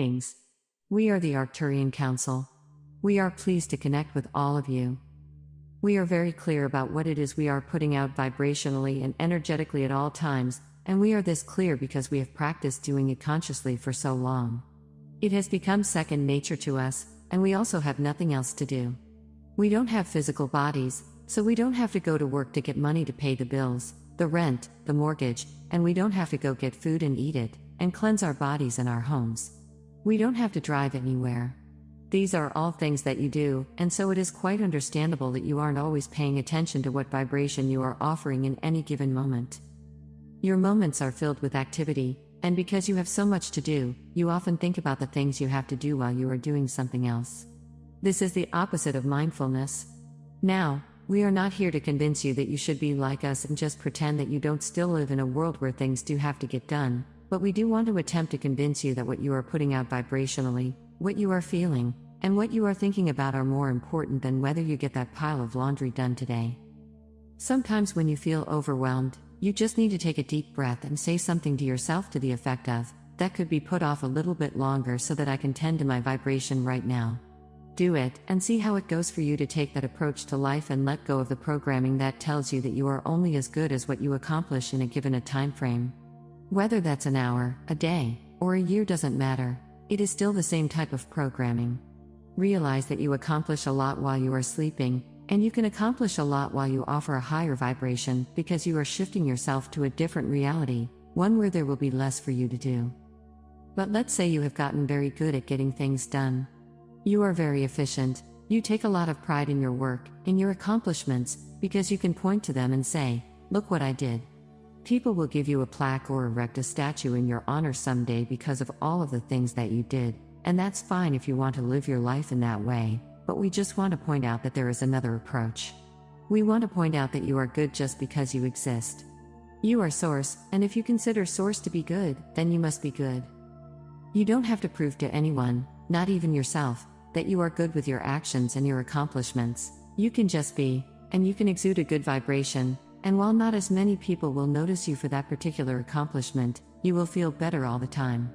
Greetings. We are the 𝐒𝐿 Council. We are pleased to connect with all of you. We are very clear about what it is we are putting out vibrationally and energetically at all times, and we are this clear because we have practiced doing it consciously for so long. It has become second nature to us, and we also have nothing else to do. We don't have physical bodies, so we don't have to go to work to get money to pay the bills, the rent, the mortgage, and we don't have to go get food and eat it, and cleanse our bodies and our homes. We don't have to drive anywhere. These are all things that you do, and so it is quite understandable that you aren't always paying attention to what vibration you are offering in any given moment. Your moments are filled with activity, and because you have so much to do, you often think about the things you have to do while you are doing something else. This is the opposite of mindfulness. Now, we are not here to convince you that you should be like us and just pretend that you don't still live in a world where things do have to get done, but we do want to attempt to convince you that what you are putting out vibrationally, what you are feeling, and what you are thinking about are more important than whether you get that pile of laundry done today. Sometimes when you feel overwhelmed, you just need to take a deep breath and say something to yourself to the effect of, "That could be put off a little bit longer so that I can tend to my vibration right now." Do it, and see how it goes for you to take that approach to life and let go of the programming that tells you that you are only as good as what you accomplish in a given time frame. Whether that's an hour, a day, or a year doesn't matter, it is still the same type of programming. Realize that you accomplish a lot while you are sleeping, and you can accomplish a lot while you offer a higher vibration because you are shifting yourself to a different reality, one where there will be less for you to do. But let's say you have gotten very good at getting things done. You are very efficient, you take a lot of pride in your work, in your accomplishments, because you can point to them and say, "Look what I did." People will give you a plaque or erect a statue in your honor someday because of all of the things that you did, and that's fine if you want to live your life in that way, but we just want to point out that there is another approach. We want to point out that you are good just because you exist. You are Source, and if you consider Source to be good, then you must be good. You don't have to prove to anyone, not even yourself, that you are good with your actions and your accomplishments. You can just be, and you can exude a good vibration, and while not as many people will notice you for that particular accomplishment, you will feel better all the time.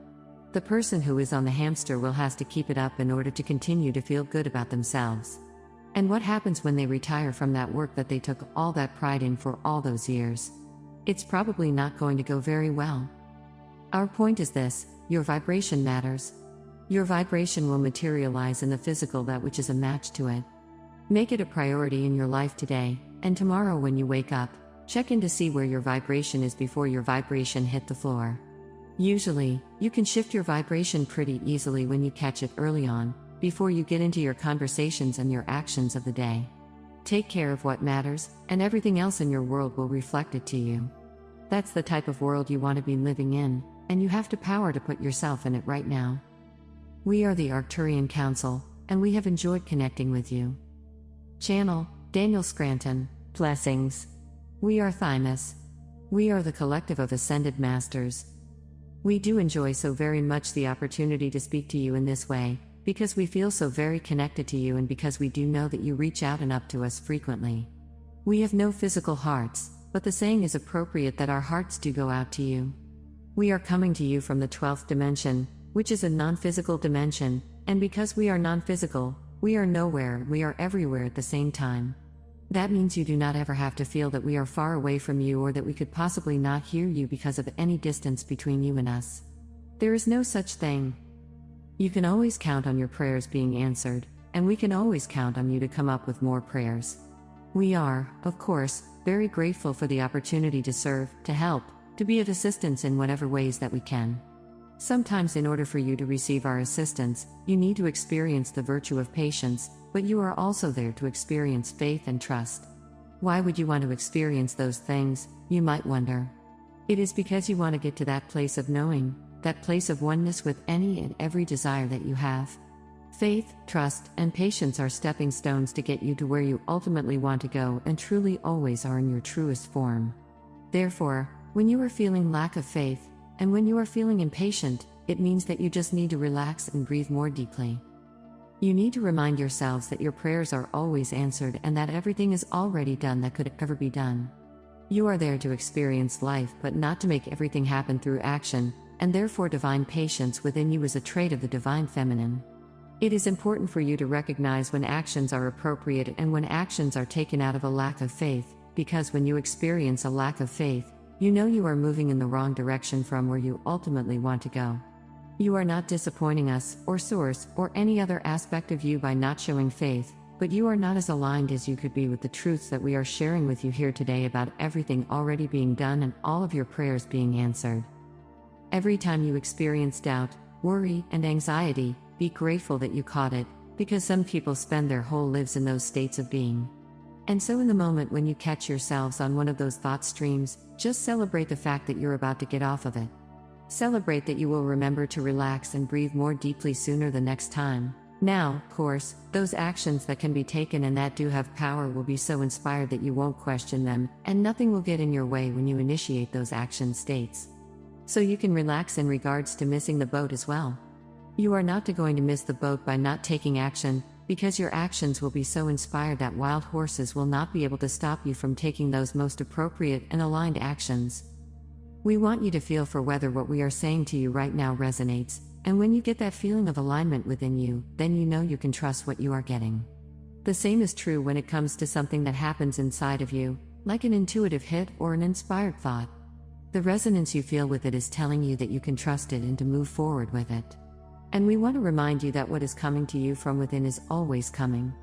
The person who is on the hamster wheel has to keep it up in order to continue to feel good about themselves. And what happens when they retire from that work that they took all that pride in for all those years? It's probably not going to go very well. Our point is this: your vibration matters. Your vibration will materialize in the physical that which is a match to it. Make it a priority in your life today, and tomorrow when you wake up, check in to see where your vibration is before your vibration hit the floor. Usually, you can shift your vibration pretty easily when you catch it early on, before you get into your conversations and your actions of the day. Take care of what matters, and everything else in your world will reflect it to you. That's the type of world you want to be living in, and you have the power to put yourself in it right now. We are the 𝐒𝐿 Council, and we have enjoyed connecting with you. Channel, Daniel Scranton, blessings. We are Thymus. We are the collective of Ascended Masters. We do enjoy so very much the opportunity to speak to you in this way, because we feel so very connected to you and because we do know that you reach out and up to us frequently. We have no physical hearts, but the saying is appropriate that our hearts do go out to you. We are coming to you from the 12th dimension, which is a non-physical dimension, and because we are non-physical, we are nowhere, we are everywhere at the same time. That means you do not ever have to feel that we are far away from you or that we could possibly not hear you because of any distance between you and us. There is no such thing. You can always count on your prayers being answered, and we can always count on you to come up with more prayers. We are, of course, very grateful for the opportunity to serve, to help, to be of assistance in whatever ways that we can. Sometimes in order for you to receive our assistance, you need to experience the virtue of patience, but you are also there to experience faith and trust. Why would you want to experience those things, you might wonder? It is because you want to get to that place of knowing, that place of oneness with any and every desire that you have. Faith, trust, and patience are stepping stones to get you to where you ultimately want to go and truly always are in your truest form. Therefore, when you are feeling lack of faith, and when you are feeling impatient, it means that you just need to relax and breathe more deeply. You need to remind yourselves that your prayers are always answered and that everything is already done that could ever be done. You are there to experience life but not to make everything happen through action, and therefore divine patience within you is a trait of the divine feminine. It is important for you to recognize when actions are appropriate and when actions are taken out of a lack of faith, because when you experience a lack of faith, you know you are moving in the wrong direction from where you ultimately want to go. You are not disappointing us, or Source, or any other aspect of you by not showing faith, but you are not as aligned as you could be with the truths that we are sharing with you here today about everything already being done and all of your prayers being answered. Every time you experience doubt, worry, and anxiety, be grateful that you caught it, because some people spend their whole lives in those states of being. And so in the moment when you catch yourselves on one of those thought streams, just celebrate the fact that you're about to get off of it. Celebrate that you will remember to relax and breathe more deeply sooner the next time. Now, of course, those actions that can be taken and that do have power will be so inspired that you won't question them, and nothing will get in your way when you initiate those action states. So you can relax in regards to missing the boat as well. You are not going to miss the boat by not taking action, because your actions will be so inspired that wild horses will not be able to stop you from taking those most appropriate and aligned actions. We want you to feel for whether what we are saying to you right now resonates, and when you get that feeling of alignment within you, then you know you can trust what you are getting. The same is true when it comes to something that happens inside of you, like an intuitive hit or an inspired thought. The resonance you feel with it is telling you that you can trust it and to move forward with it. And we want to remind you that what is coming to you from within is always coming.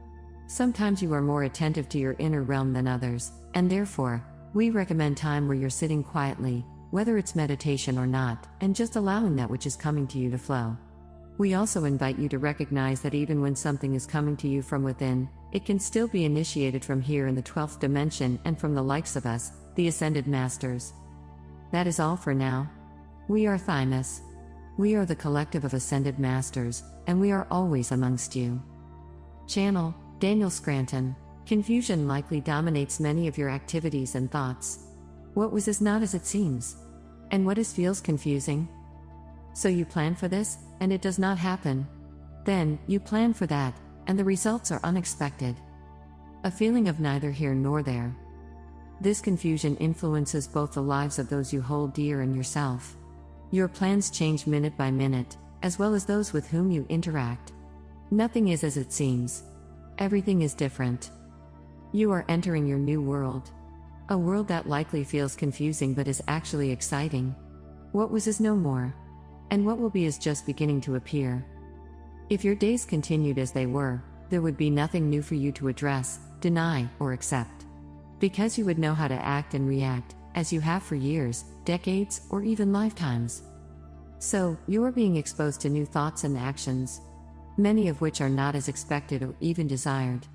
Sometimes you are more attentive to your inner realm than others, and therefore, we recommend time where you're sitting quietly, whether it's meditation or not, and just allowing that which is coming to you to flow. We also invite you to recognize that even when something is coming to you from within, it can still be initiated from here in the 12th dimension and from the likes of us, the Ascended Masters. That is all for now. We are Thymus. We are the collective of Ascended Masters, and we are always amongst you. Channel, Daniel Scranton. Confusion likely dominates many of your activities and thoughts. What was is not as it seems. And what is feels confusing? So you plan for this, and it does not happen. Then, you plan for that, and the results are unexpected. A feeling of neither here nor there. This confusion influences both the lives of those you hold dear and yourself. Your plans change minute by minute, as well as those with whom you interact. Nothing is as it seems. Everything is different. You are entering your new world. A world that likely feels confusing but is actually exciting. What was is no more. And what will be is just beginning to appear. If your days continued as they were, there would be nothing new for you to address, deny, or accept. Because you would know how to act and react, as you have for years, decades, or even lifetimes. So, you are being exposed to new thoughts and actions, many of which are not as expected or even desired.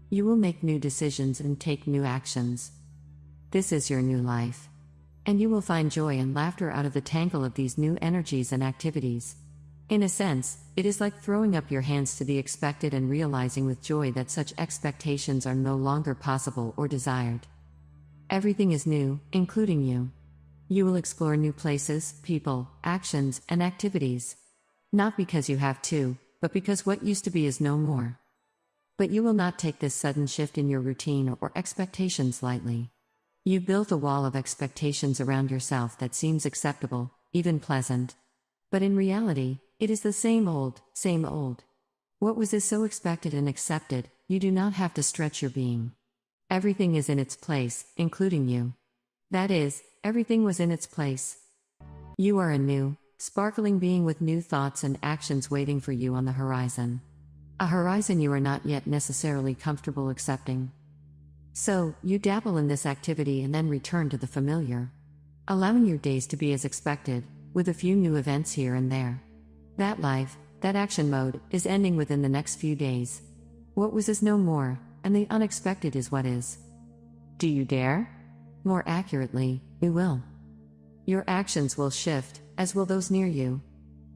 You will make new decisions and take new actions. This is your new life. And you will find joy and laughter out of the tangle of these new energies and activities. In a sense, it is like throwing up your hands to the expected and realizing with joy that such expectations are no longer possible or desired. Everything is new, including you. You will explore new places, people, actions, and activities. Not because you have to, but because what used to be is no more. But you will not take this sudden shift in your routine or expectations lightly. You built a wall of expectations around yourself that seems acceptable, even pleasant. But in reality, it is the same old, same old. What was is so expected and accepted, you do not have to stretch your being. Everything is in its place, including you. That is, everything was in its place. You are a new, sparkling being with new thoughts and actions waiting for you on the horizon. A horizon you are not yet necessarily comfortable accepting. So, you dabble in this activity and then return to the familiar. Allowing your days to be as expected, with a few new events here and there. That life, that action mode, is ending within the next few days. What was is no more, and the unexpected is what is. Do you dare? More accurately, you will. Your actions will shift, as will those near you.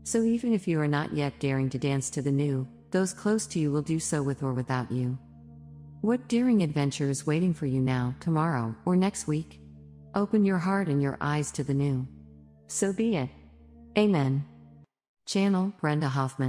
So even if you are not yet daring to dance to the new, those close to you will do so with or without you. What daring adventure is waiting for you now, tomorrow, or next week? Open your heart and your eyes to the new. So be it. Amen. Channel, Brenda Hoffman.